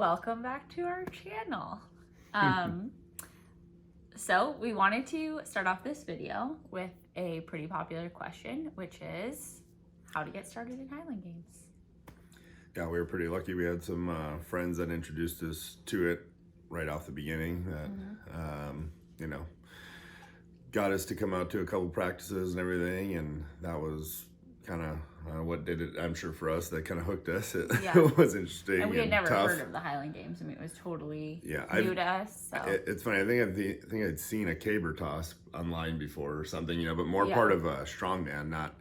welcome back to our channel. So we wanted to start off this video with a pretty popular question, which is how to get started in Highland Games. Yeah, we were pretty lucky. We had some friends that introduced us to it right off the beginning that, got us to come out to a couple practices and everything. And that was kind of what did it, I'm sure for us, that kind of hooked us. It was interesting. And we had never tough. heard of the Highland Games. I mean, it was totally new to us. So. It's funny. I think I'd seen a caber toss online before or something, but more part of a strongman, not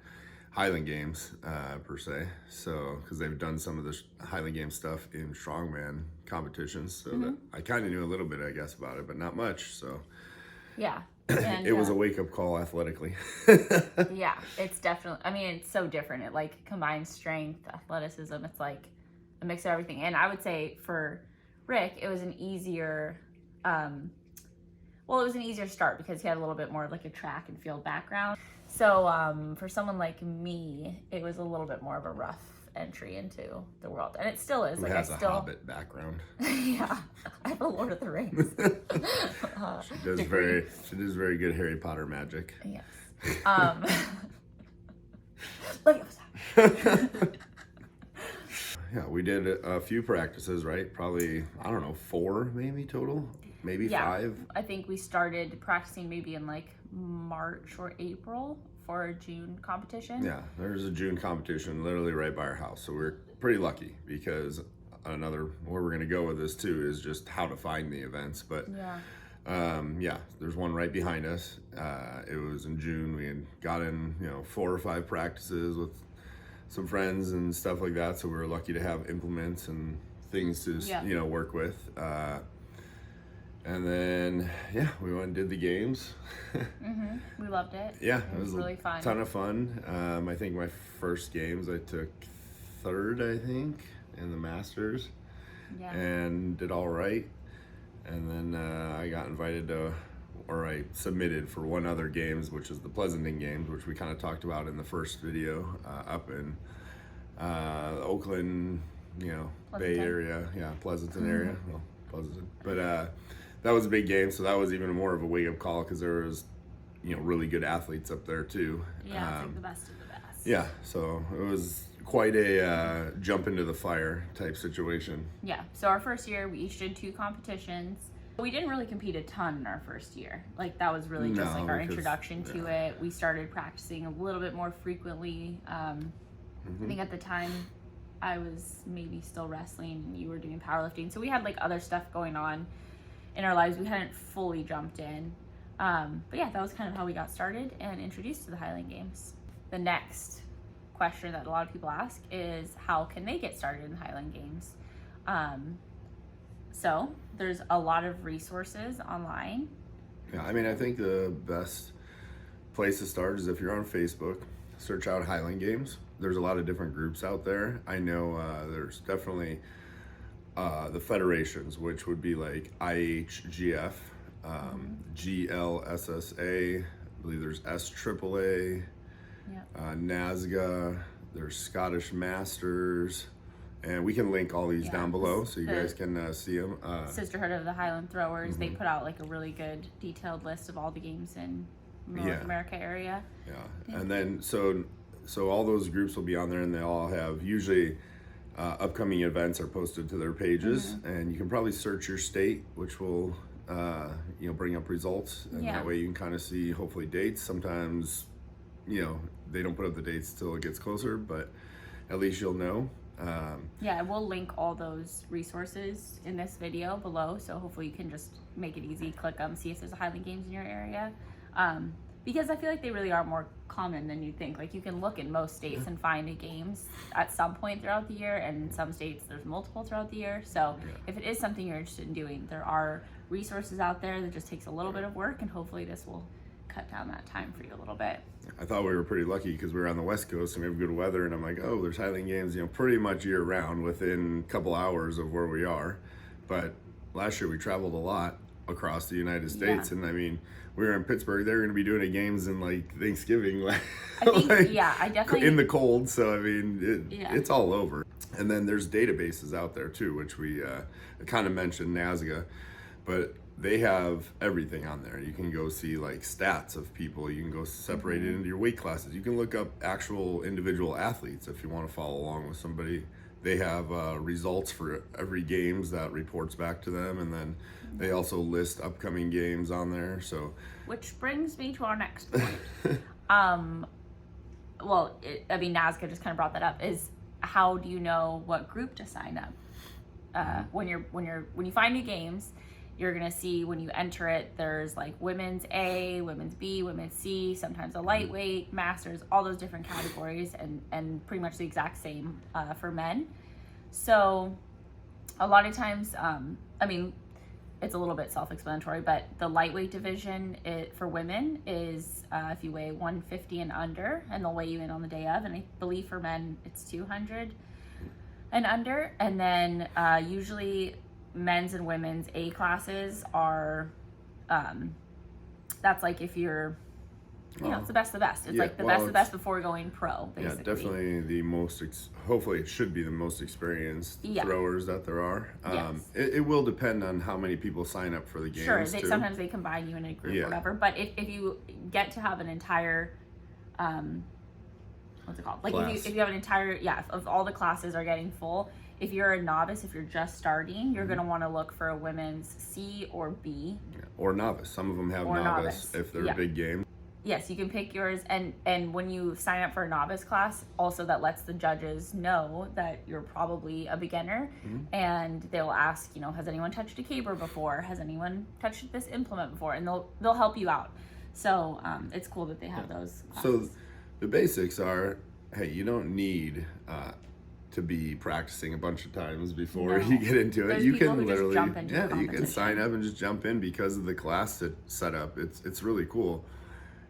Highland Games per se. So, because they've done some of the Highland Games stuff in strongman competitions. So that I kind of knew a little bit, I guess, about it, but not much. So, yeah. And, it was a wake-up call athletically. Yeah, it's definitely, I mean, it's so different. It like combines strength, athleticism. It's like a mix of everything. And I would say for Rick, it was an easier, start because he had a little bit more of like a track and field background. So for someone like me, it was a little bit more of a rough entry into the world, and it still is. Who has a Hobbit background? Yeah, I have a Lord of the Rings. She does very good Harry Potter magic. Yes. Legos. Yeah, we did a few practices, right? Probably, I don't know, 4 maybe total, maybe 5. I think we started practicing maybe in like March or April for a June competition. Yeah, there's a June competition literally right by our house. So we're pretty lucky because where we're going to go with this too is just how to find the events. But there's one right behind us. It was in June. We had got in, 4 or 5 practices with some friends and stuff like that. So we were lucky to have implements and things to, work with. And then, we went and did the games. We loved it. Yeah, it was really fun. Ton of fun. I think my first games I took 3rd, I think, in the Masters. Yeah. And did all right. And then I got invited I submitted for one other games, which is the Pleasanton Games, which we kind of talked about in the first video, up in the Oakland, Bay Area. Yeah, Pleasanton area. Well, Pleasanton. But that was a big game, so that was even more of a wake-up call because there was, really good athletes up there too. Yeah, it's like the best of the best. Yeah, so it was quite a jump into the fire type situation. Yeah, so our first year, we each did 2 competitions. We didn't really compete a ton in our first year. Like, that was really just our introduction to it. We started practicing a little bit more frequently. I think at the time, I was maybe still wrestling and you were doing powerlifting. So we had like other stuff going on in our lives. We hadn't fully jumped in. But yeah, that was kind of how we got started and introduced to the Highland Games. The next question that a lot of people ask is how can they get started in the Highland Games? So there's a lot of resources online. Yeah, I mean, I think the best place to start is if you're on Facebook, search out Highland Games. There's a lot of different groups out there. I know there's definitely the federations, which would be like IHGF, GLSSA, I believe there's SAAA, NASGA, there's Scottish Masters, and we can link all these down below so you guys can see them. Sisterhood of the Highland Throwers, they put out like a really good detailed list of all the games in North America area. Yeah, and then so all those groups will be on there, and they all have usually upcoming events are posted to their pages, and you can probably search your state, which will bring up results, and that way you can kind of see hopefully dates. Sometimes they don't put up the dates till it gets closer, but at least you'll know. We'll link all those resources in this video below, so hopefully you can just make it easy, click them, see if there's a Highland Games in your area. Because I feel like they really are more common than you'd think. Like, you can look in most states and find a games at some point throughout the year, and in some states there's multiple throughout the year. So if it is something you're interested in doing, there are resources out there that just takes a little bit of work, and hopefully this will cut down that time for you a little bit. I thought we were pretty lucky because we were on the West Coast and we have good weather, and I'm like, oh, there's Highland Games, pretty much year round within a couple hours of where we are. But last year we traveled a lot, across the United States. And I mean, we were in Pittsburgh, they're going to be doing a games in like Thanksgiving, like, I think, I definitely, in the cold. So I mean, it's all over. And then there's databases out there too, which we kind of mentioned NASGA, but they have everything on there. You can go see like stats of people. You can go separate it into your weight classes. You can look up actual individual athletes if you want to follow along with somebody. They have results for every games that reports back to them, and then they also list upcoming games on there. So, which brings me to our next point. Well, I mean, NASCA just kind of brought that up. Is how do you know what group to sign up? When you find new games, you're gonna see when you enter it, there's like women's A, women's B, women's C, sometimes a lightweight, masters, all those different categories, and pretty much the exact same for men. So a lot of times, I mean, it's a little bit self-explanatory, but the lightweight division for women is if you weigh 150 and under, and they'll weigh you in on the day of, and I believe for men it's 200 and under, and then usually men's and women's A classes are that's like if you're it's the best of the best. It's like the best of the best before going pro, basically. Yeah, definitely the most hopefully it should be the most experienced throwers that there are. It will depend on how many people sign up for the games. Sure, sometimes they combine you in a group or whatever, but if you get to have an entire what's it called, like if you have an entire if all the classes are getting full, if you're a novice, if you're just starting, you're going to want to look for a women's C or B. Or novice. Some of them have novice if they're big games. Yes, you can pick yours. And when you sign up for a novice class, also that lets the judges know that you're probably a beginner. And they'll ask, has anyone touched a caber before? Has anyone touched this implement before? And they'll help you out. So it's cool that they have those classes. So the basics are, hey, you don't need to be practicing a bunch of times before you get into it. You can literally you can sign up and just jump in because of the class set up. It's really cool.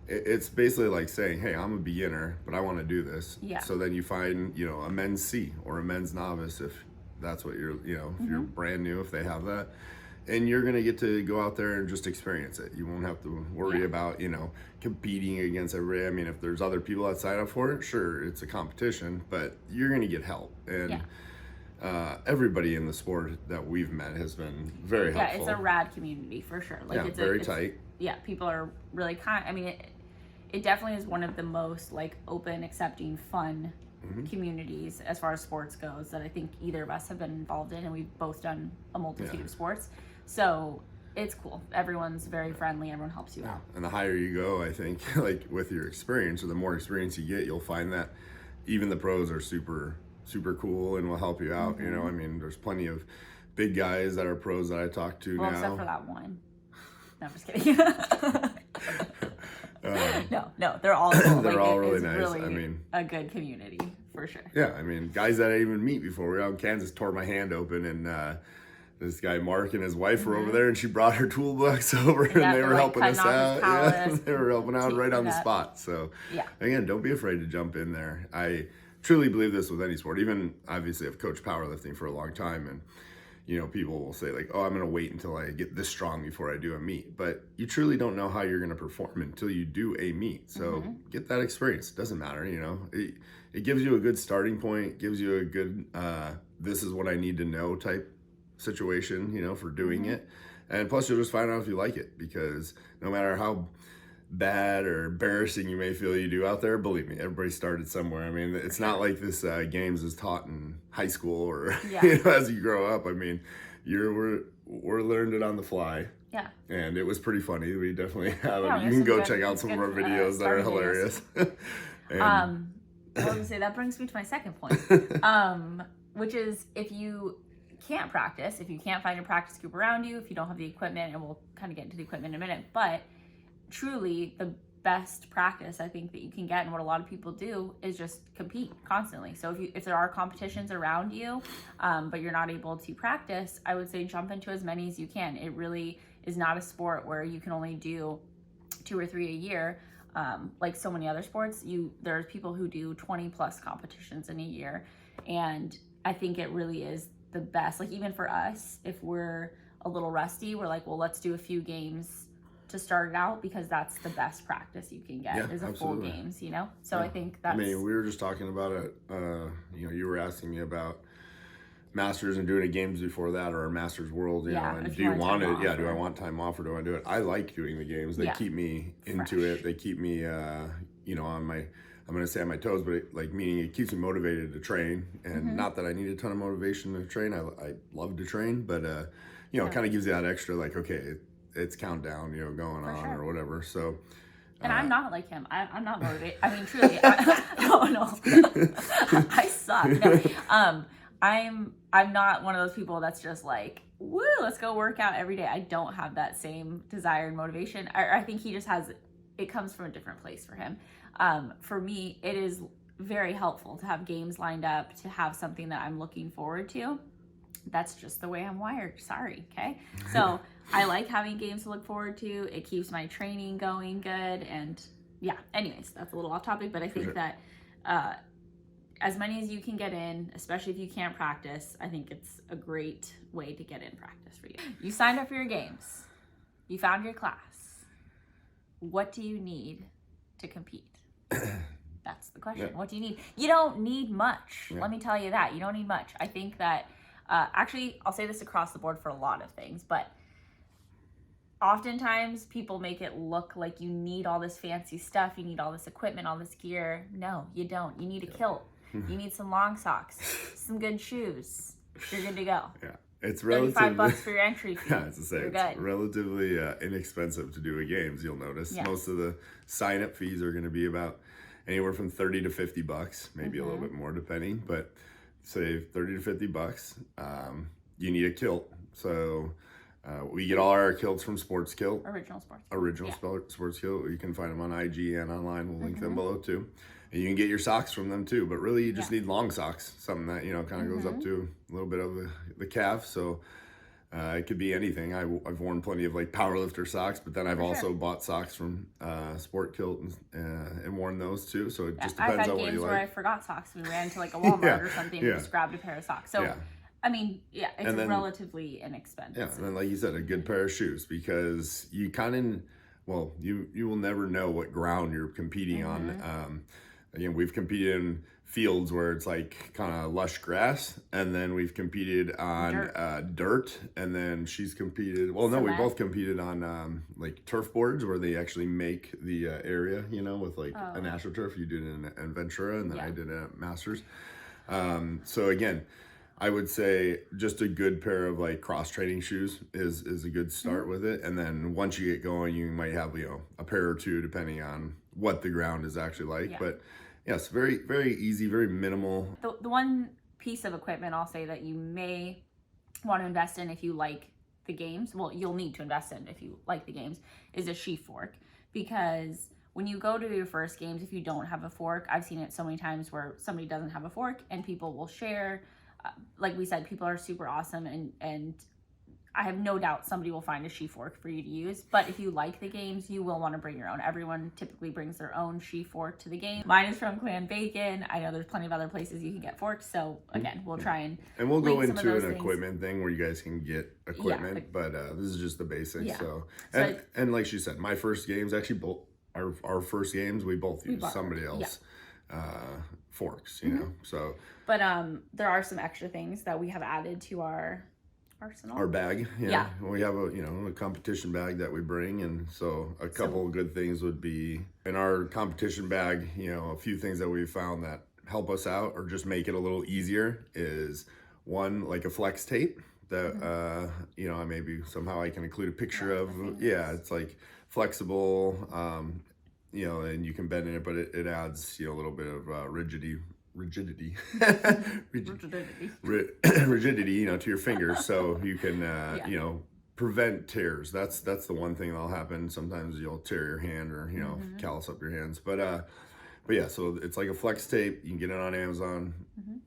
It's basically like saying, hey, I'm a beginner, but I want to do this. So then you find a men's C or a men's novice if that's what you're if you're brand new, if they have that. And you're going to get to go out there and just experience it. You won't have to worry about, competing against everybody. I mean, if there's other people that sign up for it, sure, it's a competition, but you're going to get help. And everybody in the sport that we've met has been very helpful. Yeah, it's a rad community for sure. Like it's very tight. Yeah, people are really kind. I mean, it definitely is one of the most like open, accepting, fun communities as far as sports goes that I think either of us have been involved in, and we've both done a multitude of sports. So it's cool. Everyone's very friendly. Everyone helps you out. And the higher you go, I think, like with your experience, or the more experience you get, you'll find that even the pros are super, super cool and will help you out. I mean, there's plenty of big guys that are pros that I talk to now. Except for that one. No, I'm just kidding. No, they're all cool. They're all really nice. Really I mean, a good community for sure. Yeah, I mean, guys that I didn't even meet before. We were out in Kansas, tore my hand open, and this guy Mark and his wife were over there, and she brought her toolbox over, and they were helping us out. They were helping out right on the spot. So again, don't be afraid to jump in there. I truly believe this with any sport. Even obviously, I've coached powerlifting for a long time, and people will say like, oh, I'm going to wait until I get this strong before I do a meet. But you truly don't know how you're going to perform until you do a meet. So get that experience. It doesn't matter, It gives you a good starting point, gives you a good, this is what I need to know type situation, for doing it. And plus you'll just find out if you like it, because no matter how bad or embarrassing you may feel you do out there, believe me, everybody started somewhere. I mean, it's not like this games is taught in high school or as you grow up. I mean, we're learned it on the fly. Yeah. And it was pretty funny. We definitely have it. You can go check out some of our videos that are hilarious. I was gonna say that brings me to my second point, which is if you can't practice, if you can't find a practice group around you, if you don't have the equipment, and we'll kind of get into the equipment in a minute, but truly the best practice I think that you can get, and what a lot of people do, is just compete constantly. So if there are competitions around you, but you're not able to practice, I would say jump into as many as you can. It really is not a sport where you can only do 2 or 3 a year. Like so many other sports, there's people who do 20 plus competitions in a year, and I think it really is the best. Like even for us, if we're a little rusty, we're like, well, let's do a few games to start it out, because that's the best practice you can get is a full games, you know? So I think that's... I mean, we were just talking about it, you know, you were asking me about Masters and doing a games before that, or a Masters World, you know, and do you want it? Yeah, do I want time off, or do I do it? I like doing the games. They keep me into it. They keep me, you know, on my, I'm going to say on my toes, but like, meaning it keeps me motivated to train. And not that I need a ton of motivation to train. I love to train, but, you know, it kind of gives you that extra, like, okay, it's countdown, you know, going on or whatever. So, and I'm not like him. I'm not motivated. I mean, truly, no, I suck. No. I'm not one of those people that's just like, woo, let's go work out every day. I don't have that same desire and motivation. I think he just has, it comes from a different place for him. For me, it is very helpful to have games lined up, to have something that I'm looking forward to. That's just the way I'm wired. Sorry. Okay. So I like having games to look forward to. It keeps my training going good. And yeah, anyways, that's a little off topic, but I think that, as many as you can get in, especially if you can't practice, I think it's a great way to get in practice for you. You signed up for your games. You found your class. What do you need to compete? That's the question. What do you need? You don't need much. Let me tell you that. You don't need much. I think that, actually, I'll say this across the board for a lot of things, but oftentimes people make it look like you need all this fancy stuff. You need all this equipment, all this gear. No, you don't. You need a kilt. You need some long socks, some good shoes. You're good to go. Yeah, it's $35 for your entry fee. Yeah, it's relatively inexpensive to do a games. You'll notice most of the sign-up fees are going to be about anywhere from $30 to $50, maybe a little bit more depending. But say $30 to $50. You need a kilt, so. We get all our kilts from Sports Kilt. Original Sports Kilt. You can find them on IG and online. We'll link them below too. And you can get your socks from them too. But really, you just need long socks. Something that, you know, kind of goes up to a little bit of the calf. So it could be anything. I've worn plenty of like powerlifter socks, but then I've also bought socks from Sport Kilt and worn those too. So it just depends on what you like. I've had games where I forgot socks. We ran to like a Walmart or something and just grabbed a pair of socks. So. I mean, it's relatively inexpensive. Yeah, and then like you said, a good pair of shoes, because you kind of, well, you will never know what ground you're competing on. Again, we've competed in fields where it's like kind of lush grass, and then we've competed on dirt, and then she's competed, well, no, we both competed on like turf boards where they actually make the area, you know, with like an AstroTurf. You did it in Ventura, and then I did it at Masters. So again, I would say just a good pair of like cross training shoes is a good start with it. And then once you get going, you might have, you know, a pair or two depending on what the ground is actually like. But yes, very, very easy, very minimal. The one piece of equipment I'll say that you may want to invest in if you like the games, well, you'll need to invest in if you like the games, is a sheaf fork. Because when you go to your first games, if you don't have a fork, I've seen it so many times where somebody doesn't have a fork and people will share. Like we said, people are super awesome, and I have no doubt somebody will find a sheaf fork for you to use. But if you like the games, you will want to bring your own. Everyone typically brings their own sheaf fork to the game. Mine is from Clan Bacon. I know there's plenty of other places you can get forks. So again, we'll try and we'll go into an equipment thing where you guys can get equipment. But this is just the basics. So and like she said, my first games, actually both our first games, we both used somebody else. Forks, you know, so. But there are some extra things that we have added to our arsenal. Our bag, we have a competition bag that we bring, and so a couple of good things would be in our competition bag. You know, a few things that we've found that help us out or just make it a little easier is one, like a flex tape that you know, maybe somehow I can include a picture of. It's like flexible. You know, and you can bend in it, but it adds, you know, a little bit of rigidity, you know, to your fingers, so you can, you know, prevent tears. That's the one thing that'll happen. Sometimes you'll tear your hand or, you know, callus up your hands. But yeah, so it's like a flex tape. You can get it on Amazon.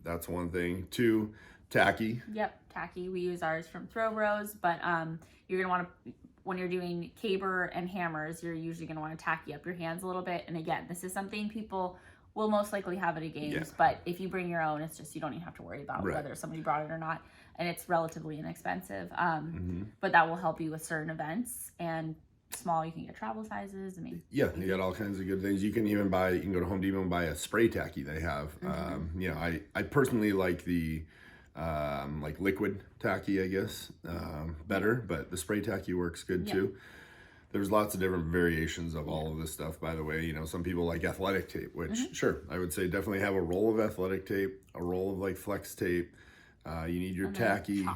That's one thing. Two, tacky. Yep, tacky. We use ours from Throw Bros, but you're gonna want to. When you're doing caber and hammers, you're usually going to want to tacky up your hands a little bit. And again, this is something people will most likely have at a games, but if you bring your own, it's just, you don't even have to worry about whether somebody brought it or not. and it's relatively inexpensive. But that will help you with certain events, and small, you can get travel sizes. I mean, yeah, you got all kinds of good things. You can go to Home Depot and buy a spray tacky they have. You know, I personally like the like liquid tacky, I guess, better, but the spray tacky works good too. There's lots of different variations of all of this stuff, by the way. You know, some people like athletic tape, which sure, I would say definitely have a roll of athletic tape, a roll of like flex tape. You need your tacky.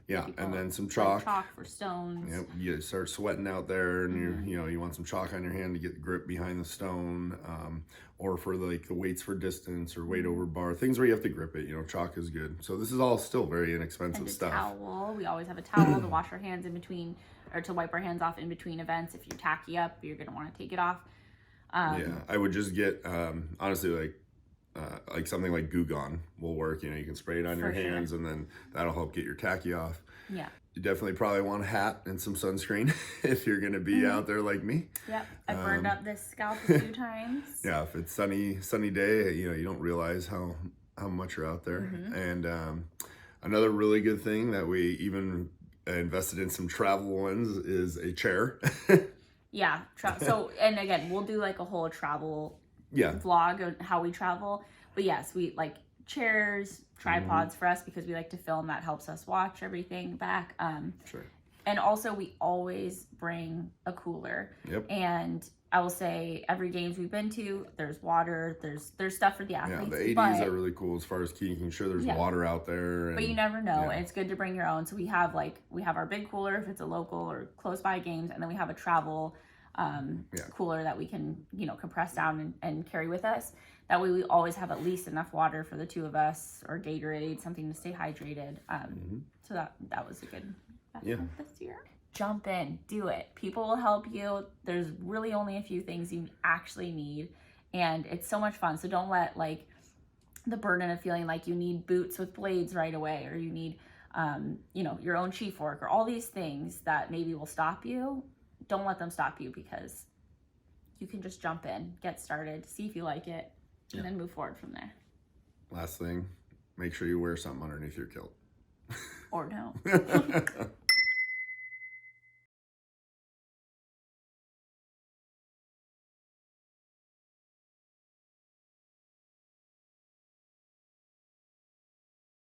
Yeah, and then some chalk. Like chalk for stones. Yep, you start sweating out there, and you want some chalk on your hand to get the grip behind the stone, or for like the weights for distance or weight over bar, things where you have to grip it. You know, chalk is good. So this is all still very inexpensive stuff. Towel. We always have a towel to wash our hands in between, or to wipe our hands off in between events. If you're tacky up, you're gonna want to take it off. Yeah, I would just get honestly like something like Goo Gone will work. You know, you can spray it on your hands, and then that'll help get your tacky off. Yeah. You definitely probably want a hat and some sunscreen if you're going to be out there like me. Yep. I burned up this scalp a few times. Yeah, if it's sunny day, you know, you don't realize how much you're out there. And another really good thing that we even invested in some travel ones is a chair. Yeah. So, and again, we'll do like a whole travel vlog of how we travel. But yes, we like chairs, tripods for us because we like to film. That helps us watch everything back. Sure. And also we always bring a cooler. Yep. And I will say every games we've been to, there's water, there's stuff for the athletes. Yeah, the 80s are really cool as far as making sure there's water out there. But you never know, and it's good to bring your own. So we have our big cooler if it's a local or close by games, and then we have a travel cooler that we can, you know, compress down and carry with us. That way we always have at least enough water for the two of us, or Gatorade, something to stay hydrated. So that was a good investment this year. Jump in, do it. People will help you. There's really only a few things you actually need, and it's so much fun. So don't let like the burden of feeling like you need boots with blades right away, or you need you know, your own sheaf work, or all these things that maybe will stop you. Don't let them stop you, because you can just jump in, get started, see if you like it, and then move forward from there. Last thing, make sure you wear something underneath your kilt. Or no.